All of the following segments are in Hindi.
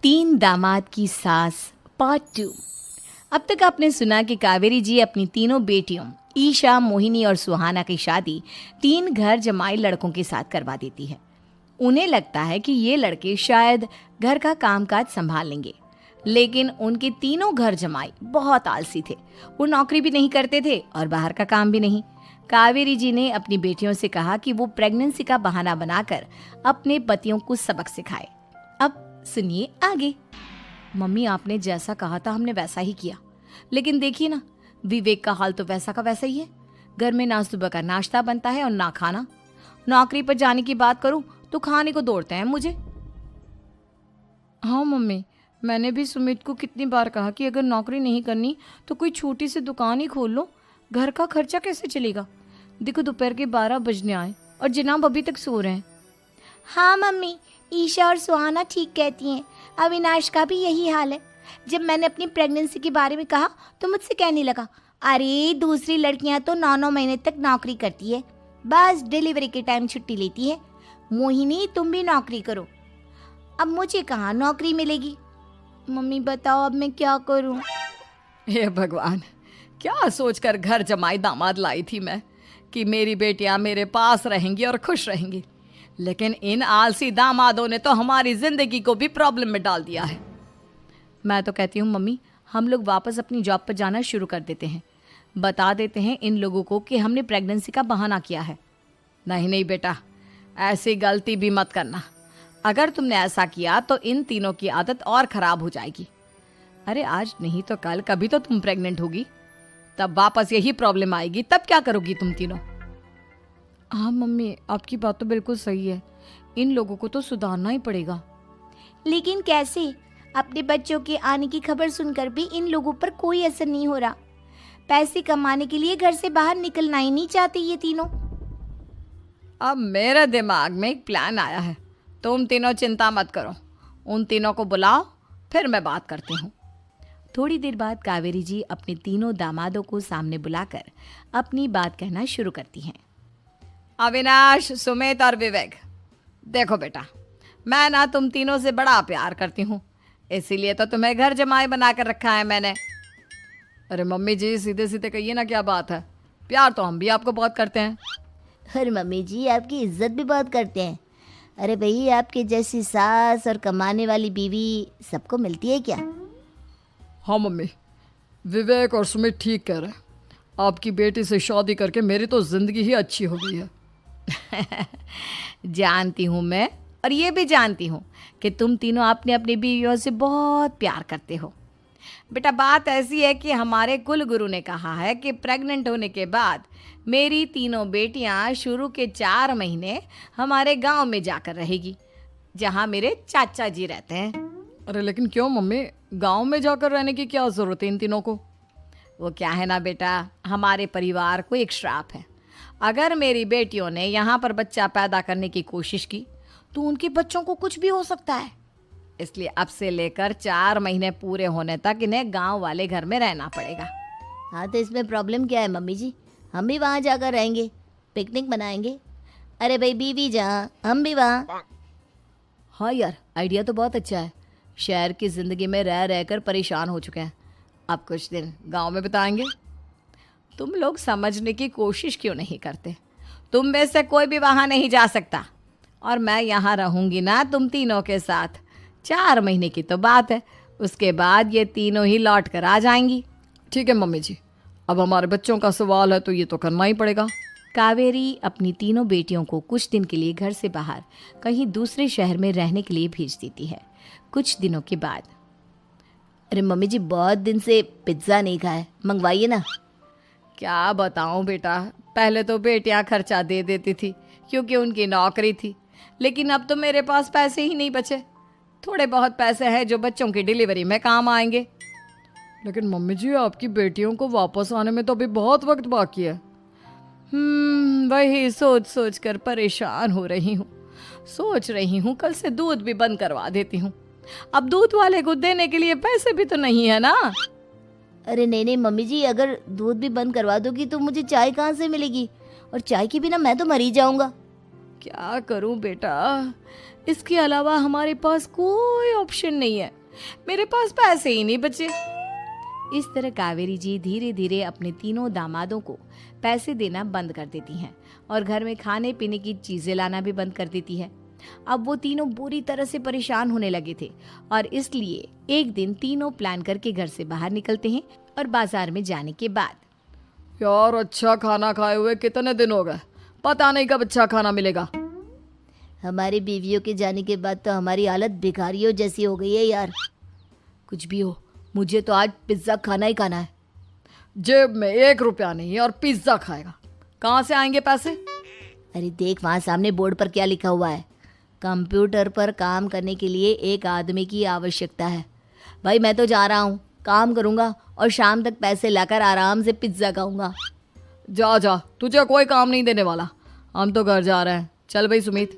तीन दामाद की सास पार्ट 2। अब तक आपने सुना कि कावेरी जी अपनी तीनों बेटियों ईशा, मोहिनी और सुहाना की शादी तीन घर जमाई लड़कों के साथ करवा देती है। उन्हें लगता है कि ये लड़के शायद घर का कामकाज संभाल लेंगे, लेकिन उनके तीनों घर जमाई बहुत आलसी थे। वो नौकरी भी नहीं करते थे और बाहर का काम भी नहीं। कावेरी जी ने अपनी बेटियों से कहा कि वो प्रेगनेंसी का बहाना बनाकर अपने पतियों को सबक सिखाए। अब सुनिए आगे। मम्मी, आपने जैसा कहा था हमने वैसा ही किया, लेकिन देखिए ना, विवेक का हाल तो वैसा का वैसा ही है। घर में ना सुबह का नाश्ता बनता है और ना खाना। नौकरी पर जाने की बात करूं तो खाने को दौड़ते हैं मुझे। हाँ मम्मी, मैंने भी सुमित को कितनी बार कहा कि अगर नौकरी नहीं करनी तो कोई छोटी सी दुकान ही खोल लो, घर का खर्चा कैसे चलेगा। देखो दोपहर के 12 बजने आए और जनाब अभी तक सो रहे हैं। हाँ मम्मी, ईशा और सुहाना ठीक कहती हैं। अविनाश का भी यही हाल है। जब मैंने अपनी प्रेगनेंसी के बारे में कहा तो मुझसे कहने लगा, अरे दूसरी लड़कियां तो 9-9 महीने तक नौकरी करती है, बस डिलीवरी के टाइम छुट्टी लेती है। मोहिनी, तुम भी नौकरी करो। अब मुझे कहाँ नौकरी मिलेगी। मम्मी बताओ अब मैं क्या करूँ। हे भगवान, क्या सोचकर घर जमाई दामाद लाई थी मैं कि मेरी बेटियां मेरे पास रहेंगी और खुश रहेंगी, लेकिन इन आलसी दामादों ने तो हमारी जिंदगी को भी प्रॉब्लम में डाल दिया है। मैं तो कहती हूँ मम्मी, हम लोग वापस अपनी जॉब पर जाना शुरू कर देते हैं। बता देते हैं इन लोगों को कि हमने प्रेगनेंसी का बहाना किया है। नहीं नहीं बेटा, ऐसी गलती भी मत करना। अगर तुमने ऐसा किया तो इन तीनों की आदत और ख़राब हो जाएगी। अरे आज नहीं तो कल कभी तो तुम प्रेग्नेंट होगी, तब वापस यही प्रॉब्लम आएगी। तब क्या करोगी तुम तीनों। हाँ मम्मी, आपकी बात तो बिल्कुल सही है। इन लोगों को तो सुधारना ही पड़ेगा। लेकिन कैसे? अपने बच्चों के आने की खबर सुनकर भी इन लोगों पर कोई असर नहीं हो रहा। पैसे कमाने के लिए घर से बाहर निकलना ही नहीं चाहते ये तीनों। अब मेरे दिमाग में एक प्लान आया है। तुम तीनों चिंता मत करो, उन तीनों को बुलाओ, फिर मैं बात करती हूँ। थोड़ी देर बाद कावेरी जी अपने तीनों दामादों को सामने बुलाकर अपनी बात कहना शुरू करती हैं। अविनाश, सुमित और विवेक, देखो बेटा, मैं ना तुम तीनों से बड़ा प्यार करती हूँ, इसीलिए तो तुम्हें घर जमाई बना कर रखा है मैंने। अरे मम्मी जी, सीधे सीधे कहिए ना, क्या बात है। प्यार तो हम भी आपको बहुत करते हैं। अरे मम्मी जी, आपकी इज्जत भी बहुत करते हैं। अरे भाई, आपके जैसी सास और कमाने वाली बीवी सबको मिलती है क्या? हाँ मम्मी, विवेक और सुमित ठीक कह रहे हैं। आपकी बेटी से शादी करके मेरी तो ज़िंदगी ही अच्छी हो गई है। जानती हूँ मैं, और ये भी जानती हूँ कि तुम तीनों अपने अपनी बीवियों से बहुत प्यार करते हो। बेटा, बात ऐसी है कि हमारे कुल गुरु ने कहा है कि प्रेग्नेंट होने के बाद मेरी तीनों बेटियां शुरू के 4 महीने हमारे गांव में जाकर रहेगी, जहां मेरे चाचा जी रहते हैं। अरे लेकिन क्यों मम्मी, गांव में जाकर रहने की क्या ज़रूरत है इन तीनों को। वो क्या है ना बेटा, हमारे परिवार को एक श्राप है। अगर मेरी बेटियों ने यहाँ पर बच्चा पैदा करने की कोशिश की तो उनके बच्चों को कुछ भी हो सकता है। इसलिए अब से लेकर 4 महीने पूरे होने तक इन्हें गांव वाले घर में रहना पड़ेगा। हाँ तो इसमें प्रॉब्लम क्या है मम्मी जी? हम भी वहाँ जाकर रहेंगे, पिकनिक मनाएंगे। अरे भाई, बीवी जहाँ हम भी वहाँ। हाँ यार, आइडिया तो बहुत अच्छा है। शहर की ज़िंदगी में रह रहकर परेशान हो चुके हैं, अब कुछ दिन गांव में बिताएंगे। तुम लोग समझने की कोशिश क्यों नहीं करते। तुम में से कोई भी वहाँ नहीं जा सकता, और मैं यहाँ रहूँगी ना तुम तीनों के साथ। 4 महीने की तो बात है, उसके बाद ये तीनों ही लौट कर आ जाएंगी। ठीक है मम्मी जी, अब हमारे बच्चों का सवाल है तो ये तो करना ही पड़ेगा। कावेरी अपनी तीनों बेटियों को कुछ दिन के लिए घर से बाहर कहीं दूसरे शहर में रहने के लिए भेज देती है। कुछ दिनों के बाद, अरे मम्मी जी, बहुत दिन से पिज्ज़ा नहीं खाया, मंगवाइए ना। क्या बताऊं बेटा, पहले तो बेटियां खर्चा दे देती थी क्योंकि उनकी नौकरी थी, लेकिन अब तो मेरे पास पैसे ही नहीं बचे। थोड़े बहुत पैसे हैं जो बच्चों की डिलीवरी में काम आएंगे। लेकिन मम्मी जी, आपकी बेटियों को वापस आने में तो अभी बहुत वक्त बाकी है। वही सोच सोच कर परेशान हो रही हूँ। सोच रही हूँ कल से दूध भी बंद करवा देती हूँ। अब दूध वाले को देने के लिए पैसे भी तो नहीं है ना। अरे नहीं नहीं मम्मी जी, अगर दूध भी बंद करवा दोगी तो मुझे चाय कहाँ से मिलेगी, और चाय के बिना मैं तो मर ही जाऊंगा। क्या करूं बेटा, इसके अलावा हमारे पास कोई ऑप्शन नहीं है, मेरे पास पैसे ही नहीं बचे। इस तरह कावेरी जी धीरे धीरे अपने तीनों दामादों को पैसे देना बंद कर देती हैं और घर में खाने पीने की चीजें लाना भी बंद कर देती है। अब वो तीनों बुरी तरह से परेशान होने लगे थे और इसलिए एक दिन तीनों प्लान करके घर से बाहर निकलते हैं और बाजार में जाने के बाद यार अच्छा खाना खाए हुए कितने दिन हो गए, पता नहीं कब अच्छा खाना मिलेगा। हमारी बीवियों के जाने के बाद तो हमारी हालत भिखारियों जैसी हो गई है यार। कुछ भी हो, मुझे तो आज पिज्ज़ा खाना ही खाना है। जेब में 1 रुपया नहीं और पिज्जा खाएगा, कहाँ से आएंगे पैसे? अरे देख वहाँ सामने बोर्ड पर क्या लिखा हुआ है, कंप्यूटर पर काम करने के लिए एक आदमी की आवश्यकता है। भाई मैं तो जा रहा हूँ, काम करूँगा और शाम तक पैसे लाकर आराम से पिज्ज़ा खाऊंगा। जा जा, तुझे कोई काम नहीं देने वाला, हम तो घर जा रहे हैं। चल भाई सुमित।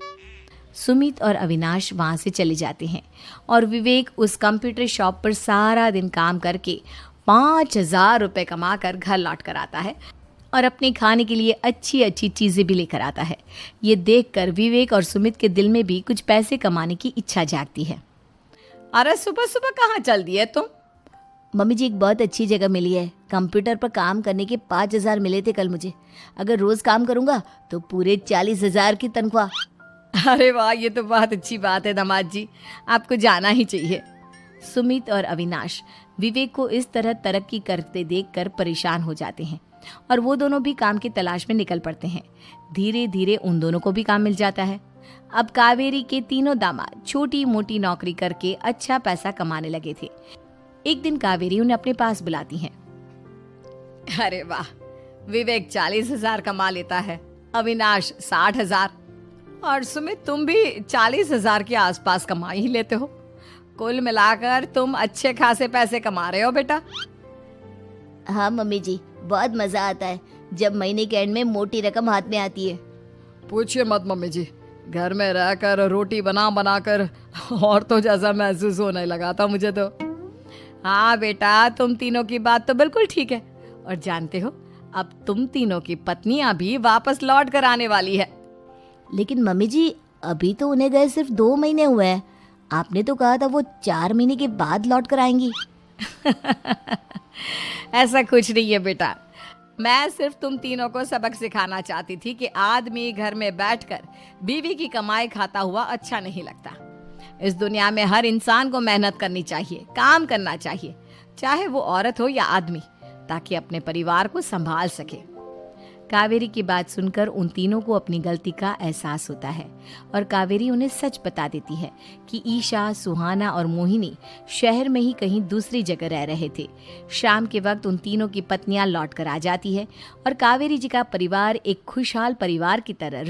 सुमित और अविनाश वहाँ से चले जाते हैं और विवेक उस कंप्यूटर शॉप पर सारा दिन काम करके 5,000 रुपये कमा कर घर लौट कर आता है और अपने खाने के लिए अच्छी अच्छी चीज़ें भी लेकर आता है। ये देखकर विवेक और सुमित के दिल में भी कुछ पैसे कमाने की इच्छा जागती है। अरे सुबह सुबह कहाँ चल दिए तुम? मम्मी जी एक बहुत अच्छी जगह मिली है, कंप्यूटर पर काम करने के 5,000 मिले थे कल मुझे। अगर रोज़ काम करूँगा तो पूरे 40,000 की तनख्वाह। अरे वाह, ये तो बहुत अच्छी बात है दामाद जी, आपको जाना ही चाहिए। सुमित और अविनाश विवेक को इस तरह तरक्की करते देखकर परेशान हो जाते हैं और वो दोनों भी काम की तलाश में निकल पड़ते हैं। धीरे धीरे उन दोनों को भी काम मिल जाता है। अब कावेरी के तीनों दामाद छोटी मोटी नौकरी करके अच्छा पैसा कमाने लगे थे। एक दिन कावेरी उन्हें अपने पास बुलाती हैं। अरे वाह, विवेक 40,000 कमा लेता है, अविनाश 60,000 और सुमित तुम भी 40,000 के आसपास कमा ही लेते हो। कुल मिलाकर तुम अच्छे खासे पैसे कमा रहे हो बेटा। हाँ मम्मी जी, बहुत मज़ा आता है जब महीने के एंड में मोटी रकम हाथ में आती है। पूछिए मत मम्मी जी, घर में रहकर रोटी बना बना कर और तो जैसा महसूस होने लगा था मुझे तो। हाँ बेटा, तुम तीनों की बात तो बिल्कुल ठीक है और जानते हो अब तुम तीनों की पत्नियां भी वापस लौट कर आने वाली है। लेकिन मम्मी जी अभी तो उन्हें गए सिर्फ 2 महीने हुए हैं, आपने तो कहा था वो 4 महीने के बाद लौट कर आएंगी। ऐसा कुछ नहीं है बेटा, मैं सिर्फ तुम तीनों को सबक सिखाना चाहती थी कि आदमी घर में बैठकर बीवी की कमाई खाता हुआ अच्छा नहीं लगता। इस दुनिया में हर इंसान को मेहनत करनी चाहिए, काम करना चाहिए, चाहे वो औरत हो या आदमी, ताकि अपने परिवार को संभाल सके। कावेरी की बात सुनकर उन तीनों को अपनी गलती का एहसास होता है और कावेरी उन्हें सच बता देती है कि ईशा, सुहाना और मोहिनी शहर में ही कहीं दूसरी जगह रह रहे थे। शाम के वक्त उन तीनों की पत्नियां लौट कर आ जाती है और कावेरी जी का परिवार एक खुशहाल परिवार की तरह